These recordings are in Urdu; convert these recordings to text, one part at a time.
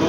2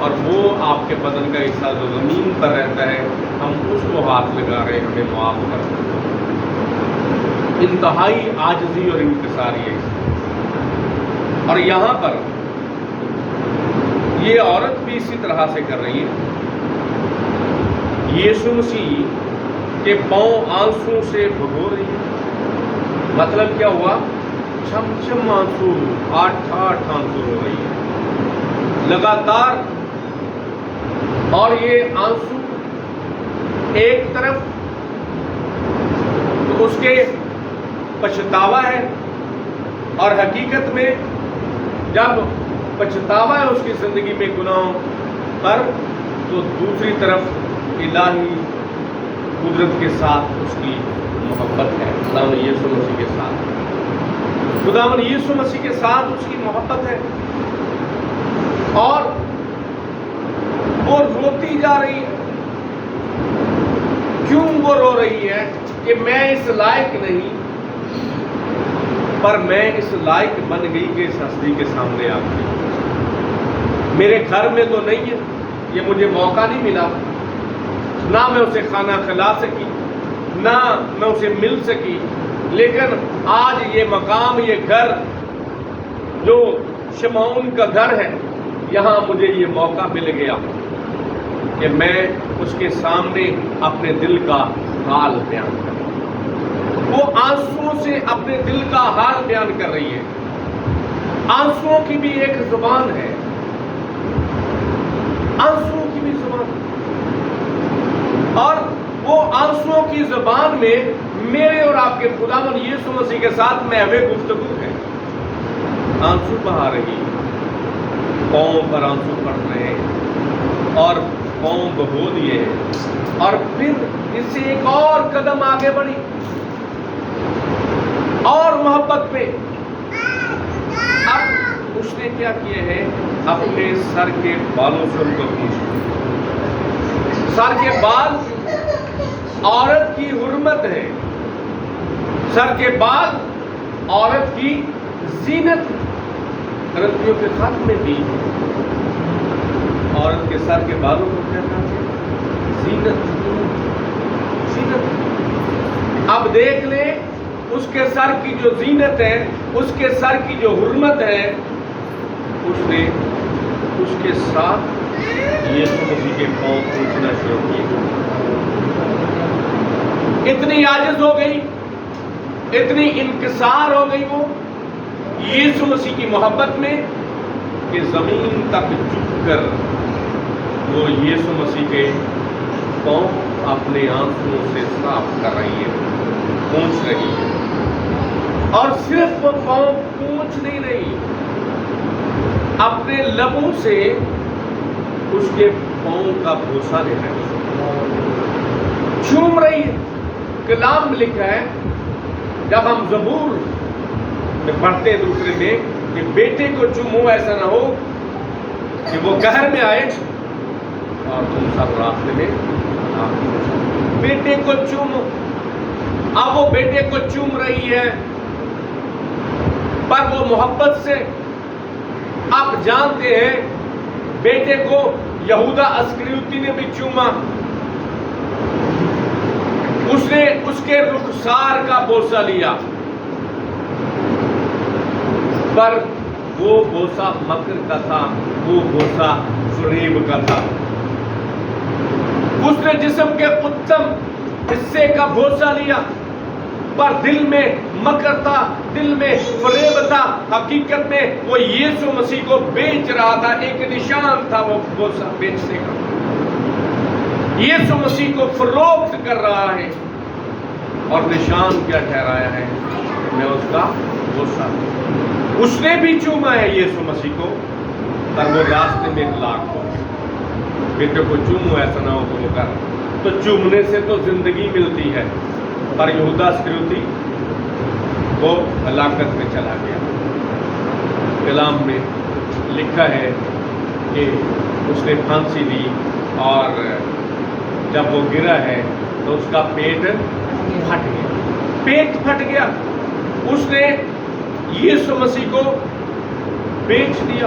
اور وہ آپ کے بدن کا حصہ جو زمین پر رہتا ہے ہم اس کو ہاتھ لگا رہے ہیں، ہمیں معاف کر دیں۔ انتہائی عاجزی اور انکساری ہے۔ اور یہاں پر یہ عورت بھی اسی طرح سے کر رہی ہے۔ یسوع مسیح کے پاؤں آنسو سے بھگو رہی ہے۔ مطلب کیا ہوا؟ چھم چھم آنسو، آٹھ آنسو ہو رہی ہے لگاتار۔ اور یہ آنسو ایک طرف تو اس کے پچھتاوا ہے، اور حقیقت میں جب پچھتاوا ہے اس کی زندگی میں گناہوں پر، تو دوسری طرف الہی قدرت کے ساتھ اس کی محبت ہے، خداوند یسوع مسیح کے ساتھ، خداوند یسوع مسیح کے ساتھ اس کی محبت ہے۔ اور وہ روتی جا رہی ہے۔ کیوں وہ رو رہی ہے؟ کہ میں اس لائق نہیں، پر میں اس لائق بن گئی کہ اس ہستی کے سامنے آ گئی۔ میرے گھر میں تو نہیں ہے، یہ مجھے موقع نہیں ملا، نہ میں اسے کھانا کھلا سکی، نہ میں اسے مل سکی، لیکن آج یہ مقام، یہ گھر جو شمعون کا گھر ہے، یہاں مجھے یہ موقع مل گیا کہ میں اس کے سامنے اپنے دل کا حال بیان کروں۔ وہ آنسوؤں سے اپنے دل کا حال بیان کر رہی ہے۔ آنسوؤں کی بھی ایک زبان ہے، آنسوؤں کی بھی زبان، اور وہ آنسوؤں کی زبان میں میرے اور آپ کے خداوند یسوع مسیح کے ساتھ محو گفتگو ہے۔ آنسو بہا رہی، پاؤں پر آنسو پڑ رہے ہیں اور پاؤں بہو دیے ہیں، اور پھر اس سے ایک اور قدم آگے بڑھی اور محبت پہ۔ اب اس نے کیا کیا ہے؟ اپنے سر کے بالوں سے ان کو پوچھا۔ سر کے بال عورت کی حرمت ہے، سر کے بال عورت کی زینت۔ کرنتھیوں کے خط میں بھی عورت کے سر کے بالوں کو کیا کہا ہے؟ زینت، زینت۔ اب دیکھ لیں اس کے سر کی جو زینت ہے، اس کے سر کی جو حرمت ہے، اس نے اس کے ساتھ یسوع مسیح کے پاؤں پوچھنا شروع کیا۔ اتنی عاجز ہو گئی، اتنی انکسار ہو گئی وہ یسوع مسیح کی محبت میں، کہ زمین تک جھک کر وہ یسوع مسیح کے پاؤں اپنے آنسوؤں سے صاف کر رہی ہے، پوچھ رہی ہے۔ اور صرف وہ پاؤں پوچھ نہیں رہی، اپنے لبوں سے اس کے پاؤں کا بوسہ لے رہی ہے، چوم رہی ہے۔ کلام میں لکھا ہے، جب ہم زبور میں پڑھتے دوسرے میں، کہ بیٹے کو چومو، ایسا نہ ہو کہ وہ قہر میں آئے اور تم سب راستے میں ہلاک ہو جاؤ۔ بیٹے کو چومو۔ اب وہ بیٹے کو چوم رہی ہے، پر وہ محبت سے۔ آپ جانتے ہیں بیٹے کو یہودا اسکریوتی نے بھی چوما، اس نے اس کے رخسار کا بوسہ لیا، پر وہ بوسہ مکر کا تھا، وہ بوسہ فریب کا تھا۔ اس نے جسم کے اتم حصے کا بوسہ لیا، پر دل میں مکر تھا، دل میں فریب تھا۔ حقیقت میں وہ یسوع مسیح کو بیچ رہا تھا، ایک نشان تھا وہ بوسہ بیچنے کا۔ یسوع مسیح کو فروخت کر رہا ہے، اور نشان کیا ٹھہرایا ہے؟ میں اس کا بوسہ۔ اس نے بھی چوما ہے یسوع مسیح کو، پر وہ راستے میں ہلاک ہو۔ بیٹے کو چومو، ایسا نہ ہو تو وہ کر۔ تو چومنے سے تو زندگی ملتی ہے، پر یہودا اسکریوتی وہ ہلاکت میں چلا گیا۔ کلام میں لکھا ہے کہ اس نے پھانسی لی، اور جب وہ گرا ہے تو اس کا پیٹ پھٹ گیا، پیٹ پھٹ گیا۔ اس نے یسوع مسیح کو بیچ دیا،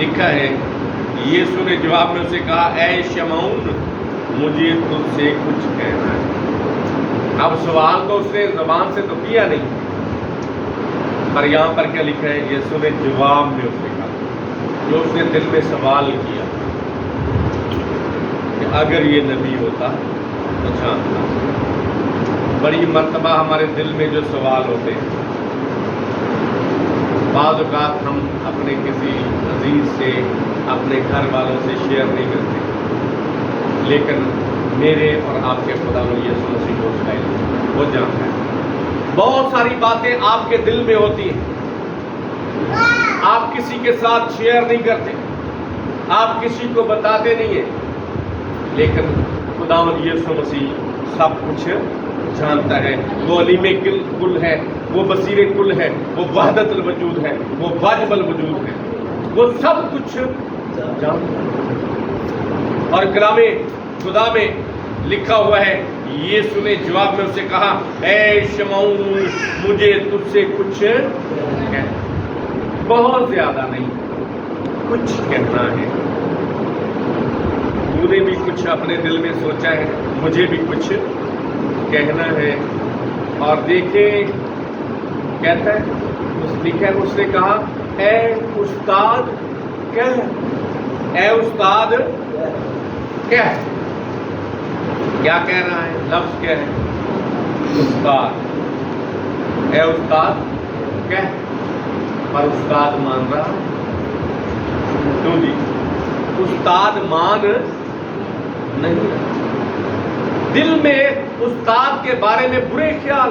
لکھا ہے یسوع نے جواب میں اسے کہا اے شمعون مجھے تجھ سے کچھ کہنا ہے۔ اب سوال تو اس نے زبان سے تو کیا نہیں، پر یہاں پر کیا لکھا ہے؟ یسوع نے جواب میں اسے کہا، جو اس نے دل میں سوال کیا کہ اگر یہ نبی ہوتا تو جانتا۔ بڑی مرتبہ ہمارے دل میں جو سوال ہوتے ہیں، بعض اوقات ہم اپنے کسی عزیز سے، اپنے گھر والوں سے شیئر نہیں کرتے، لیکن میرے اور آپ کے خدا یسوع مسیح کو اس کا علم ہے، وہ جانتا ہے۔ بہت ساری باتیں آپ کے دل میں ہوتی ہیں، آپ کسی کے ساتھ شیئر نہیں کرتے، آپ کسی کو بتاتے نہیں ہیں، لیکن خداوند یسوع مسیح سب کچھ جانتا ہے۔ وہ علیم کل ہے، وہ بصیر کل ہے، وہ وحدت الوجود ہے، وہ واجب الوجود ہے، وہ سب کچھ جانتا ہے۔ اور کلام خدا میں لکھا ہوا ہے یسوع نے جواب میں اسے کہا اے شمعون مجھے تجھ سے کچھ کہنا، بہت زیادہ نہیں، کچھ کہنا ہے۔ تو نے بھی کچھ اپنے دل میں سوچا ہے، مجھے بھی کچھ کہنا ہے۔ اور دیکھیں کہتا ہے، لکھا ہے اس نے کہا اے استاد کہہ، اے استاد کہہ۔ کیا کہہ رہا ہے؟ لفظ کیا ہے؟ استاد۔ اے استاد کہہ، پر استاد مان رہا کیوں جی؟ استاد مان نہیں رہا، دل میں استاد کے بارے میں برے خیال،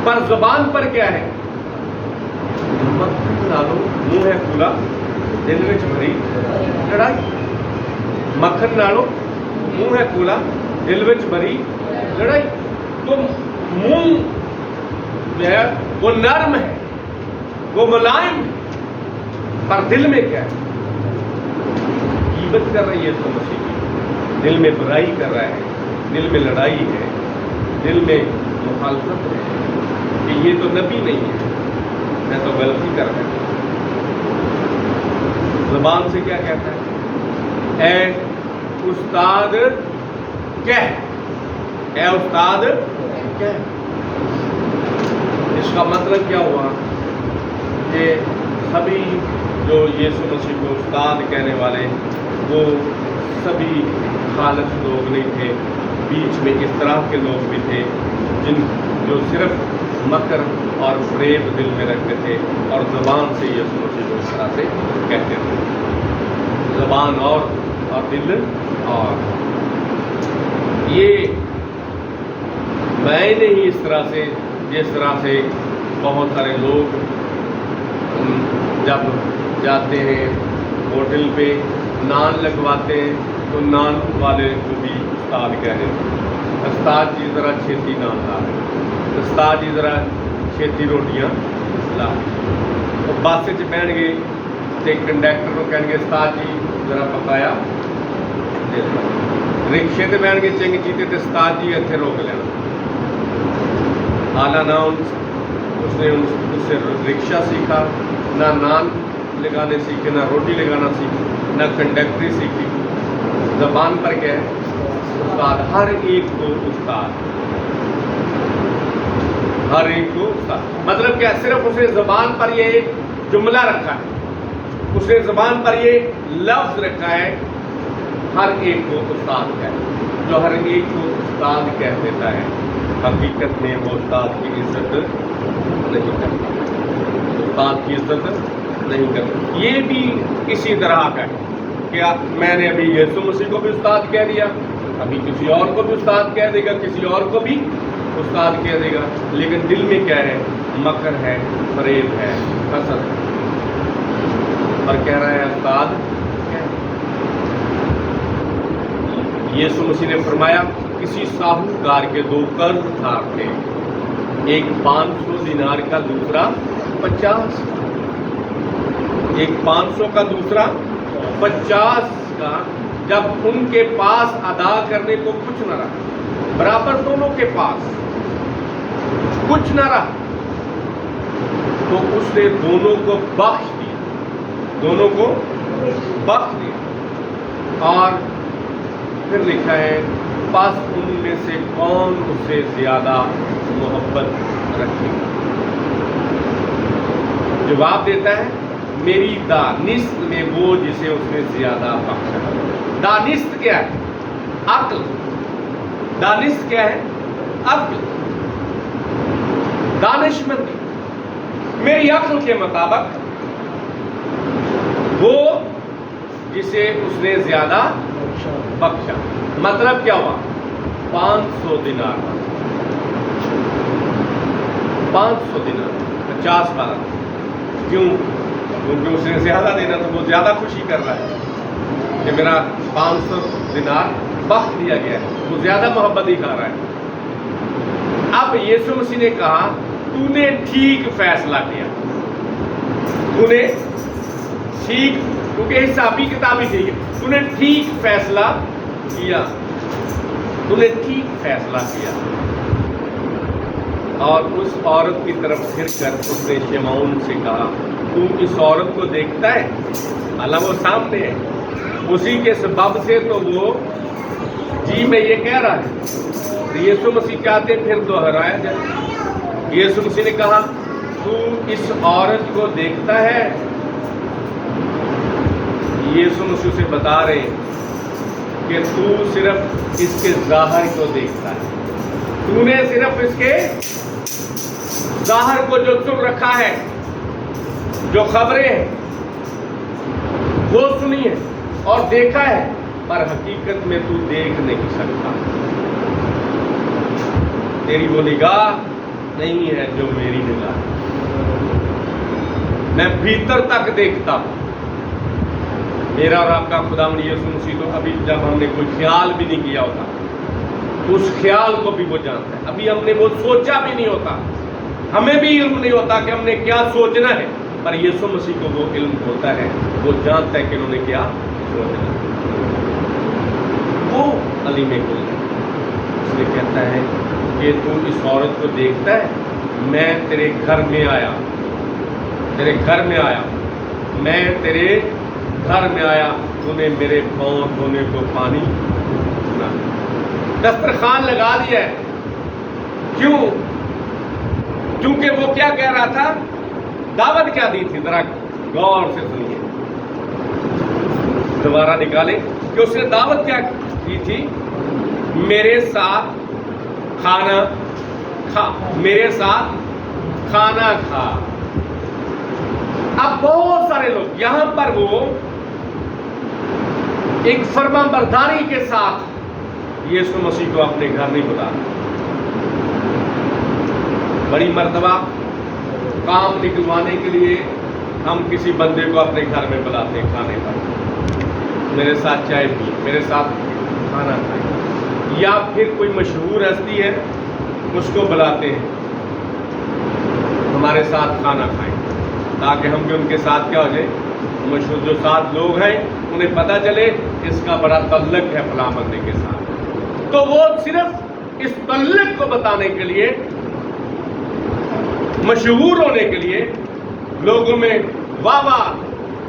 پر زبان پر کیا ہے؟ مکھن ڈالو منہ ہے کھلا دل وچ بھری لڑائی۔ مکھن ڈالو منہ ہے کھلا دل وچ بھری لڑائی۔ تو منہ جو ہے وہ نرم ہے، وہ ملائم ہے، پر دل میں کیا ہے؟ غیبت کر رہی ہے تو مسیح کی، دل میں برائی کر رہا ہے، دل میں لڑائی ہے، دل میں مخالفت ہے کہ یہ تو نبی نہیں ہے، میں تو غلطی کر رہا ہوں۔ زبان سے کیا کہتا ہے؟ اے استاد کہہ، اے استاد کہہ۔ اس کا مطلب کیا ہوا کہ سبھی جو یسوع مسیح کو استاد کہنے والے وہ سبھی خالص لوگ نہیں تھے، بیچ میں اس طرح کے لوگ بھی تھے جو صرف مکر اور فریب دل میں رکھتے تھے اور زبان سے یسوع مسیح کو اس طرح سے کہتے تھے، زبان اور دل اور۔ یہ میں نے ہی اس طرح سے، جس طرح سے بہت سارے لوگ جب جاتے ہیں ہوٹل پہ نان لگواتے ہیں تو نان والے کو بھی استاد کہہ دیتے ہیں، استاد جی ذرا چھیتی نان لا، استاد جی ذرا چھیتی روٹیاں لا۔ تو بس چ بہن گے تو کنڈیکٹر کو کہیں گے استاد جی ذرا پکایا دے دو۔ رکشے تے بہن گے چنگ چیتے تو استاد جی اتنے روک لینا۔ اعلیٰ نہ اس نے اس سے رکشہ سیکھا، نہ نان لگانے سیکھے، نہ روٹی لگانا سیکھی، نہ کنڈکٹری سیکھی۔ زبان پر کیا ہے؟ استاد، ہر ایک کو استاد، ہر ایک کو استاد۔ مطلب کیا؟ صرف اس نے زبان پر یہ ایک جملہ رکھا ہے، اس نے زبان پر یہ لفظ رکھا ہے، ہر ایک کو استاد کہہ۔ جو ہر ایک کو استاد کہہ دیتا ہے حقیقت میں وہ استاد کی عزت نہیں کرتا، استاد کی عزت نہیں کرتا۔ یہ بھی اسی طرح کا ہے کہ میں نے ابھی یسوع مسیح کو بھی استاد کہہ دیا، ابھی کسی اور کو بھی استاد کہہ دے گا، کسی اور کو بھی استاد کہہ دے گا، لیکن دل میں کیا ہے؟ مکر ہے، فریب ہے، حسد ہے، اور کہہ رہا ہے استاد کیا؟ یسوع مسیح نے فرمایا کسی ساہوکار کے 2 قرض دار تھے، ایک 500 دینار کا، دوسرا 50، ایک 500 کا دوسرا 50 کا۔ جب ان کے پاس ادا کرنے کو کچھ نہ رہا، برابر دونوں کے پاس کچھ نہ رہا، تو اس نے دونوں کو بخش دیا۔ دونوں کو بخش دیا۔ اور پھر لکھا ہے پس ان میں سے کون اس سے زیادہ محبت رکھے گا؟ جواب دیتا ہے میری دانست میں وہ جسے اس نے زیادہ بخشا۔ دانست کیا ہے؟ عقل۔ دانست کیا ہے؟ عقل، دانشمندی۔ میری عقل کے مطابق وہ جسے اس نے زیادہ بخشا۔ مطلب کیا ہوا؟ 500 دینار، 500 دینار، 50 بار۔ کیوں؟ کیونکہ اس نے زیادہ دینا تو وہ زیادہ خوشی کر رہا ہے کہ میرا 500 دینار بخش دیا گیا ہے، وہ زیادہ محبت دکھا رہا ہے۔ اب یسوع مسیح نے کہا تو نے ٹھیک فیصلہ کیا، تو نے ٹھیک، کیونکہ حسابی کتابی چاہیے، تو نے ٹھیک فیصلہ کیا، تو نے ٹھیک فیصلہ کیا۔ اور اس عورت کی طرف پھر کر اس نے شمعون سے کہا تو اس عورت کو دیکھتا ہے؟ اللہ وہ سامنے ہے، اسی کے سبب سے تو وہ جی میں یہ کہہ رہا ہے۔ یسوع مسیح چاہتے پھر دوہرایا جائے۔ یسوع مسیح نے کہا تو اس عورت کو دیکھتا ہے؟ یسوع مسیح سے بتا رہے کہ تو صرف اس کے ظاہر کو دیکھتا ہے، تو نے صرف اس کے ظاہر کو جو سن رکھا ہے، جو خبریں ہیں وہ سنی ہے اور دیکھا ہے، پر حقیقت میں تو دیکھ نہیں سکتا۔ تیری وہ نگاہ نہیں ہے جو میری نگاہ ہے۔ میں بھیتر تک دیکھتا ہوں۔ میرا اور آپ کا خداوند یسوع مسیح تو ابھی جب ہم نے کوئی خیال بھی نہیں کیا ہوتا، اس خیال کو بھی وہ جانتا ہے۔ ابھی ہم نے وہ سوچا بھی نہیں ہوتا، ہمیں بھی علم نہیں ہوتا کہ ہم نے کیا سوچنا ہے، پر یسوع مسیح کو وہ علم ہوتا ہے، وہ جانتا ہے کہ انہوں نے کیا سوچنا ہے۔ وہ علیم کل ہے۔ اس نے کہتا ہے کہ تو اس عورت کو دیکھتا ہے؟ میں تیرے گھر میں آیا، تیرے گھر میں آیا، میں تیرے گھر میں آیا، تو نے میرے پاؤں دھونے کو پانی نہ دسترخوان لگا دیا ہے۔ کیوں؟ کیونکہ وہ کیا کہہ رہا تھا؟ دعوت کیا دی تھی؟ ذرا غور سے سنیے، دوبارہ نکالیں کہ اس نے دعوت کیا کی تھی؟ میرے ساتھ کھانا کھا، میرے ساتھ کھانا کھا۔ اب بہت سارے لوگ یہاں پر وہ ایک فرما برداری کے ساتھ یسوع مسیح کو اپنے گھر نہیں بلاتے۔ بڑی مرتبہ کام نکلوانے کے لیے ہم کسی بندے کو اپنے گھر میں بلاتے ہیں کھانے پر، میرے ساتھ چائے پی، میرے ساتھ کھانا کھائیں، یا پھر کوئی مشہور ہستی ہے اس کو بلاتے ہیں ہمارے ساتھ کھانا کھائیں، تاکہ ہم بھی ان کے ساتھ کیا ہو جائے، مشہور جو 7 لوگ ہیں انہیں پتہ چلے اس کا بڑا تعلق ہے فلاں بندے کے ساتھ۔ تو وہ صرف اس تعلق کو بتانے کے لیے، مشہور ہونے کے لیے، لوگوں میں واہ واہ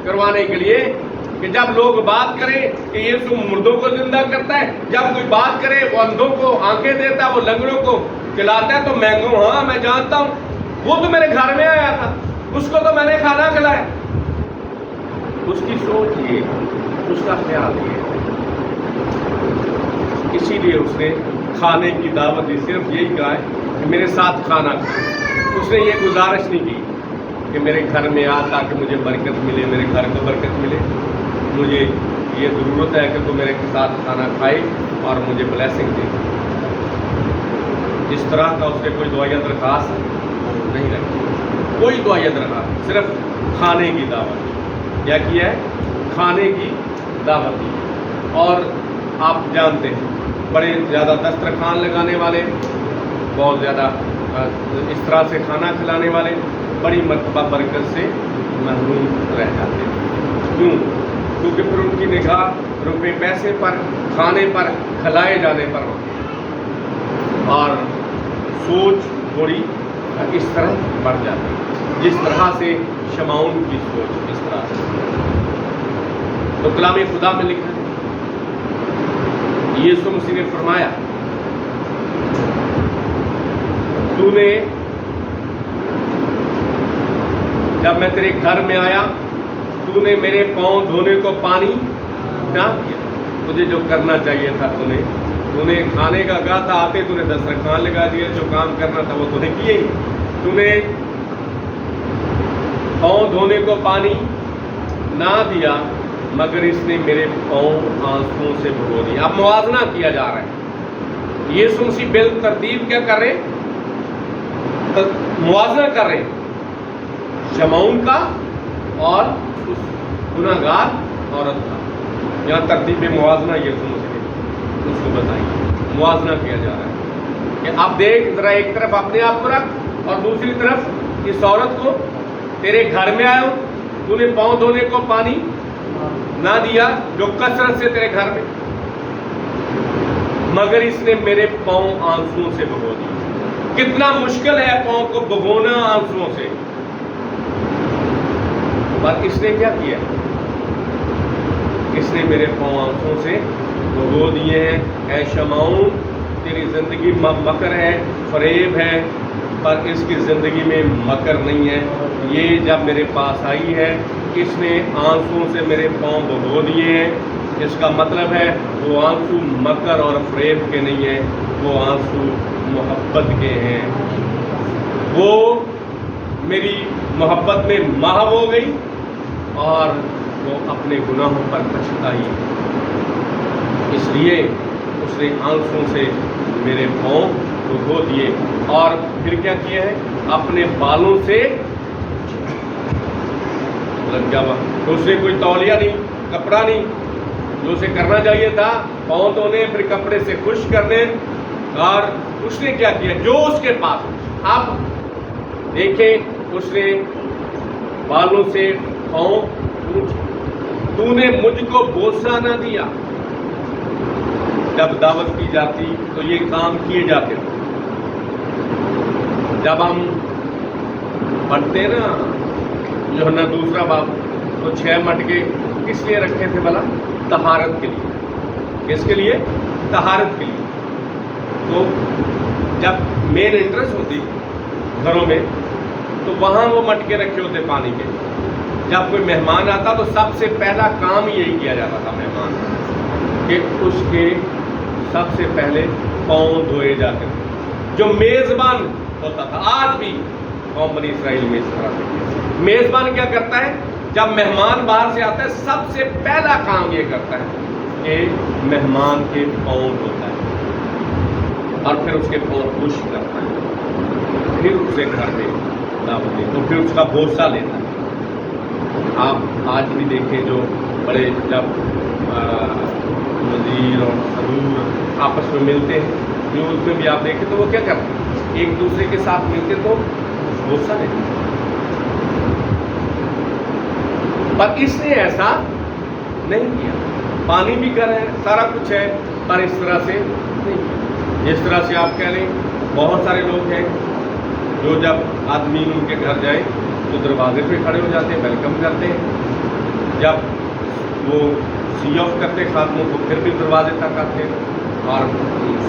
کروانے کے لیے، کہ جب لوگ بات کریں کہ یہ مردوں کو زندہ کرتا ہے، جب کوئی بات کرے وہ اندھوں کو آنکھیں دیتا ہے، وہ لنگڑوں کو کھلاتا ہے، تو میں کہوں ہاں میں جانتا ہوں، وہ تو میرے گھر میں آیا تھا، اس کو تو میں نے کھانا کھلایا۔ اس کی سوچ یہ، اس کا خیال یہ، اسی لیے اس نے کھانے کی دعوت دی، صرف یہی کہا ہے کہ میرے ساتھ کھانا کھائیں۔ اس نے یہ گزارش نہیں کی کہ میرے گھر میں آ تاکہ مجھے برکت ملے، میرے گھر کو برکت ملے، مجھے یہ ضرورت ہے کہ تو میرے ساتھ کھانا کھائے اور مجھے بلیسنگ دے۔ اس طرح کا اس نے کوئی دعائیہ درخواست نہیں رکھی، کوئی دعائیہ درخواست، صرف کھانے کی دعوت۔ کیا کیا ہے؟ کھانے کی دعوت دی۔ اور آپ جانتے ہیں بڑے زیادہ دسترخوان لگانے والے، بہت زیادہ اس طرح سے کھانا کھلانے والے بڑی مرتبہ برکت سے محروم رہ جاتے ہیں۔ کیوں؟ کیونکہ پھر ان کی نگاہ روپے پیسے پر، کھانے پر، کھلائے جانے پر ہوتی ہے، اور سوچ تھوڑی اس طرح بڑھ جاتی ہے، جس طرح سے شمعون کی سوچ اس طرح سے۔ تو کلام خدا میں لکھا ہے، یسوع مسیح نے فرمایا تو نے جب میں تیرے گھر میں آیا تو نے میرے پاؤں دھونے کو پانی نہ دیا۔ تجھے جو کرنا چاہیے تھا تو نے کھانے کا کہا تھا، آتے تو نے دسترخوان لگا دیا، جو کام کرنا تھا وہ تو نے کیے ہی۔ تو نے پاؤں دھونے کو پانی نہ دیا مگر اس نے میرے پاؤں آنسوؤں سے بھگو دیے۔ اب موازنہ کیا جا رہا ہے، یسوع مسیح بالترتیب کیا کر رہے؟ موازنہ کر رہے شمعون کا اور اس گناہگار عورت کا۔ یہاں ترتیب موازنہ یسوع مسیح نے اس کو بتائی، موازنہ کیا جا رہا ہے کہ اب دیکھ ذرا، ایک طرف اپنے آپ کو رکھ اور دوسری طرف اس عورت کو، تیرے گھر میں آیا ہوں، تو نے پاؤں دھونے کو پانی نہ دیا جو کثرت سے تیرے گھر میں، مگر اس نے میرے پاؤں آنسوؤں سے بھگو دیے۔ کتنا مشکل ہے پاؤں کو بھگونا آنسوؤں سے، پر اس نے کیا کیا؟ اس نے میرے پاؤں آنسوؤں سے بھگو دیے ہیں۔ اے شمعون، تیری زندگی مکر ہے، فریب ہے، پر اس کی زندگی میں مکر نہیں ہے۔ یہ جب میرے پاس آئی ہے، اس نے آنسوؤں سے میرے پاؤں بھگو دیے ہیں۔ اس کا مطلب ہے وہ آنسو مکر اور فریب کے نہیں ہیں، وہ آنسو محبت کے ہیں۔ وہ میری محبت میں محو ہو گئی اور وہ اپنے گناہوں پر پچھتائی، اس لیے اس نے آنسوؤں سے میرے پاؤں بھگو دیے۔ اور پھر کیا کیا ہے؟ اپنے بالوں سے لگ جا، تو اس نے کوئی تولیہ نہیں، کپڑا نہیں، جو اسے کرنا چاہیے تھا پاؤں دھونے پھر کپڑے سے خشک کرنے، اور اس نے کیا کیا جو اس کے پاس۔ اب دیکھیں، اس نے بالوں سے پاؤں پوچھے، تو نے مجھ کو بوسہ نہ دیا۔ جب دعوت کی جاتی تو یہ کام کیے جاتے تھے۔ جب ہم پڑھتے نا یوحنا دوسرا باب، تو 6 مٹکے کس لیے رکھے تھے بھلا؟ طہارت کے لیے۔ کس کے لیے؟ طہارت کے لیے۔ تو جب مین انٹرسٹ ہوتی گھروں میں تو وہاں وہ مٹکے رکھے ہوتے پانی کے۔ جب کوئی مہمان آتا تو سب سے پہلا کام یہی کیا جاتا تھا مہمان کہ اس کے سب سے پہلے پاؤں دھوئے جاتے تھے، جو میزبان ہوتا تھا۔ آج بھی قوم بنی اسرائیل میں اس طرح سے میزبان کیا کرتا ہے؟ جب مہمان باہر سے آتا ہے سب سے پہلا کام یہ کرتا ہے کہ مہمان کے پاؤں دھوتا ہے اور پھر اس کے پاؤں خشک کرتا ہے، پھر اسے گھر میں دعوت دے تو پھر اس کا بوسہ لیتا ہے۔ آپ آج بھی دیکھیں جو بڑے جب وزیر اور صدور آپس میں ملتے ہیں، نیوز میں بھی آپ دیکھیں تو وہ کیا کرتے ہیں؟ ایک دوسرے کے ساتھ ملتے تو بوسہ لیتے ہیں، پر اس نے ایسا نہیں کیا۔ پانی بھی کر ہے، سارا کچھ ہے، پر اس طرح سے نہیں۔ جس طرح سے آپ کہہ لیں بہت سارے لوگ ہیں جو جب آدمی ان کے گھر جائیں تو دروازے پہ کھڑے ہو جاتے ہیں، ویلکم کرتے ہیں۔ جب وہ سی آف کرتے خاتموں کو پھر بھی دروازے تک آتے ہیں اور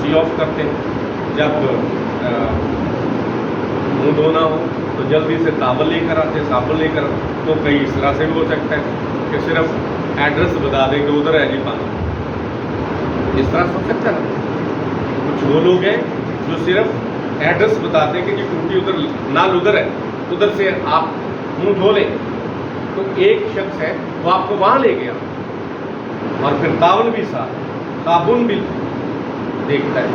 سی آف کرتے ہیں۔ جب منہ دھونا ہو تو جلدی سے ٹاول لے کر آتے ہیں، صابن لے کر۔ تو کئی اس طرح سے بھی ہو سکتا ہے کہ صرف ایڈریس بتا دیں کہ ادھر ہے جی پانی، اس طرح سے ہو سکتا ہے۔ کچھ وہ لوگ ہیں جو صرف ایڈریس بتاتے ہیں کہ جی ٹوٹی ادھر نال ادھر ہے، ادھر سے آپ منہ دھو لیں۔ تو ایک شخص ہے وہ آپ کو وہاں لے گیا اور پھر ٹاول بھی ساتھ، صابن بھی دیکھتا ہے۔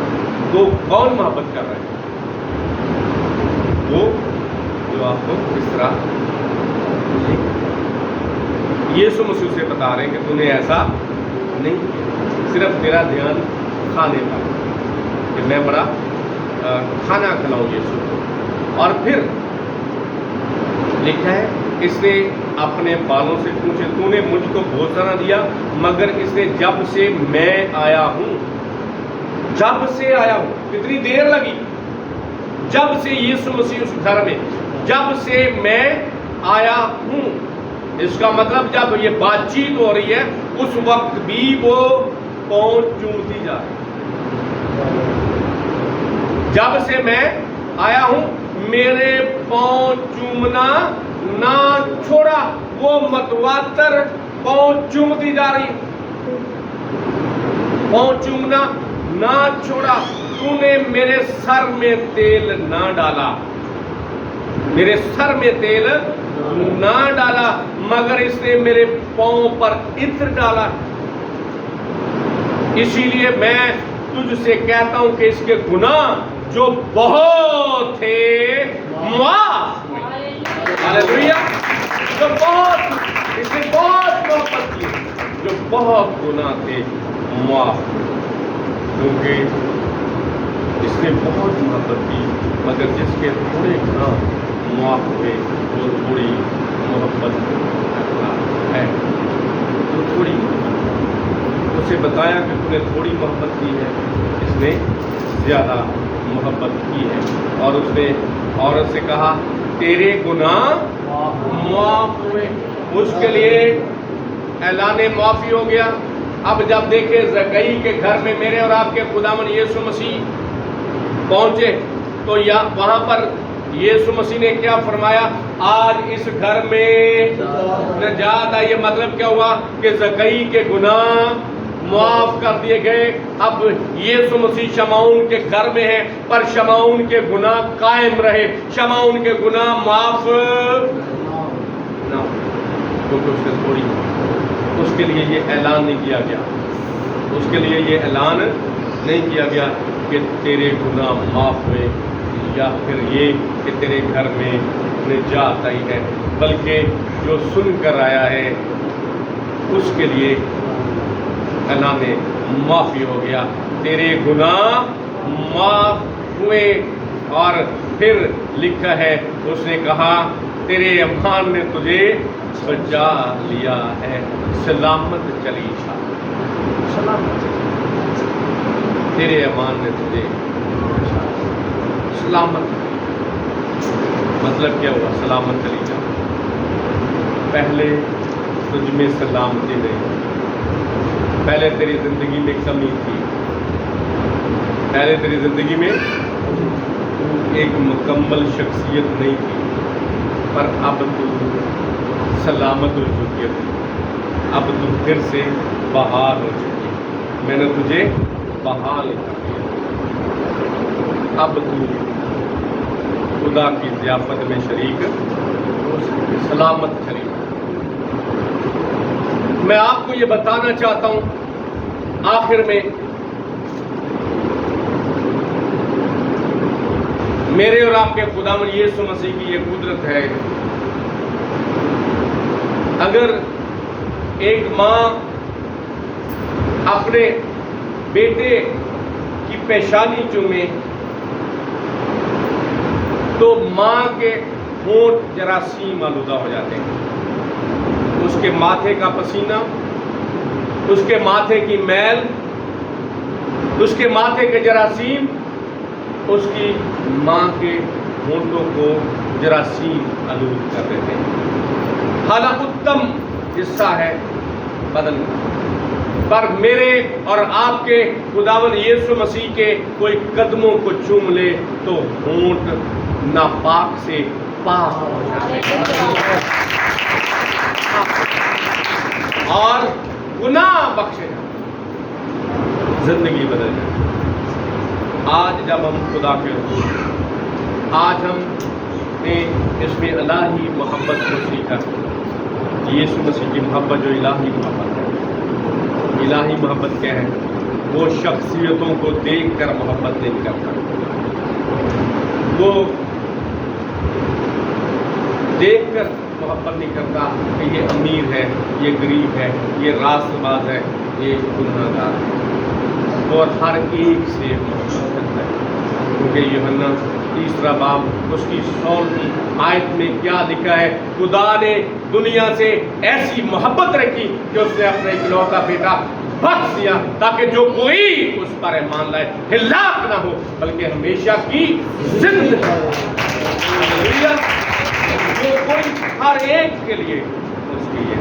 تو کون محبت کر رہا ہے؟ وہ جو آپ کو اس طرح یسوع مسیح سے بتا رہے ہیں کہ تو نے ایسا نہیں کیا، صرف تیرا دھیان کھانے پر کہ میں بڑا کھانا کھلاؤں یسوع کو۔ اور پھر لکھا ہے اس نے اپنے بالوں سے پوچھے، تو نے مجھ کو بوسہ نہ دیا، مگر اس نے جب سے میں آیا ہوں، جب سے آیا ہوں، کتنی دیر لگی؟ جب سے یسوع مسیح اس گھر میں، جب سے میں آیا ہوں، اس کا مطلب جب یہ بات چیت ہو رہی ہے اس وقت بھی وہ پاؤں چومتی جا رہی. جب سے میں آیا ہوں میرے پاؤں چومنا نہ چھوڑا. وہ متواتر پاؤں چومتی جا رہی, پاؤں چومنا نہ چھوڑا. تو نے میرے سر میں تیل نہ ڈالا, میرے سر میں تیل نہ ڈالا, مگر اس نے میرے پاؤں پر عطر ڈالا. اسی لیے میں تجھ سے کہتا ہوں کہ اس کے گناہ جو بہت تھے معاف ہوئے. ہاللیلویا. جو بہت, اس نے بہت محبت کی, جو بہت گناہ تھے معاف ہوئے. کیونکہ اس نے بہت محبت کی, مگر جس کے تھوڑے گناہ معاف ہوئے وہ تھوڑی محبت کرتا ہے. تو تھوڑی اسے بتایا کہ تو نے تھوڑی محبت کی ہے, اس نے زیادہ محبت کی ہے. اور اس نے عورت سے کہا تیرے گناہ معاف ہوئے. اس کے لیے اعلان معافی ہو گیا. اب جب دیکھے زکئی کے گھر میں میرے اور آپ کے خداوند یسوع مسیح پہنچے تو وہاں پر یسوع مسیح نے کیا فرمایا, آج اس گھر میں نجات آئی. یہ مطلب کیا ہوا کہ زکئی کے گناہ معاف کر دیے گئے. اب یسوع مسیح شمعون کے گھر میں ہے, پر شمعون کے گناہ قائم رہے, شمعون کے گناہ معاف نہ, کیونکہ اس نے تھوڑی, اس کے لیے یہ اعلان نہیں کیا گیا, اس کے لیے یہ اعلان نہیں کیا گیا کہ تیرے گناہ معاف ہوئے یا پھر یہ کہ تیرے گھر میں نجات آئی ہے, بلکہ جو سن کر آیا ہے اس کے لیے اعلان معافی ہو گیا. تیرے گناہ معاف ہوئے. اور پھر لکھا ہے اس نے کہا تیرے ایمان نے تجھے بچا لیا ہے, سلامت چلی جا. تیرے ایمان نے تجھے سلامت. مطلب کیا ہوا سلامت چلی جا؟ پہلے تجھ میں سلامتی نہیں, پہلے تیری زندگی میں کمی تھی, پہلے تیری زندگی میں ایک مکمل شخصیت نہیں تھی, پر اب تو سلامت ہو چکی ہے, اب تو پھر سے بحال ہو چکی ہے. میں نے تجھے بحال کر دیا, اب تو خدا کی ضیافت میں شریک سلامت شریک. میں آپ کو یہ بتانا چاہتا ہوں آخر میں, میرے اور آپ کے خداوند یسوع مسیح کی یہ قدرت ہے. اگر ایک ماں اپنے بیٹے کی پیشانی چومے تو ماں کے ہونٹ جراثیم آلودہ ہو جاتے ہیں. اس کے ماتھے کا پسینہ, اس کے ماتھے کی میل, اس کے ماتھے کے جراثیم اس کی ماں کے ہونٹوں کو جراثیم آلود کر دیتے ہیں. حالانکہ اتم حصہ ہے بدن کا, پر میرے اور آپ کے خداوند یسوع مسیح کے کوئی قدموں کو چوم لے تو ہونٹ ناپاک سے پاک ہو جاتے ہیں اور گناہ بخشے جاتے, زندگی بدل جاتی. آج جب ہم خدا کے حضور, آج ہم نے اس میں الہی محبت کو سیکھا. یسوع مسیح کی محبت جو الہی محبت ہے. الہی محبت کیا ہے؟ وہ شخصیتوں کو دیکھ کر محبت نہیں کرتا, وہ دیکھ کر محبت نہیں کرتا کہ یہ امیر ہے, یہ غریب ہے, یہ راست باز ہے, یہ گناہ گار ہے. اور ہر ایک سے محبت کرتا ہے, کیونکہ یوحنا 3 باب اس کی 16 آیت میں کیا لکھا ہے؟ خدا نے دنیا سے ایسی محبت رکھی کہ اس نے اپنا اکلوتا بیٹا بخش دیا تاکہ جو کوئی اس پر ایمان لائے ہلاک نہ ہو بلکہ ہمیشہ کی زندگی ہو. جو کوئی ہر ایک کے لیے اس کی یہ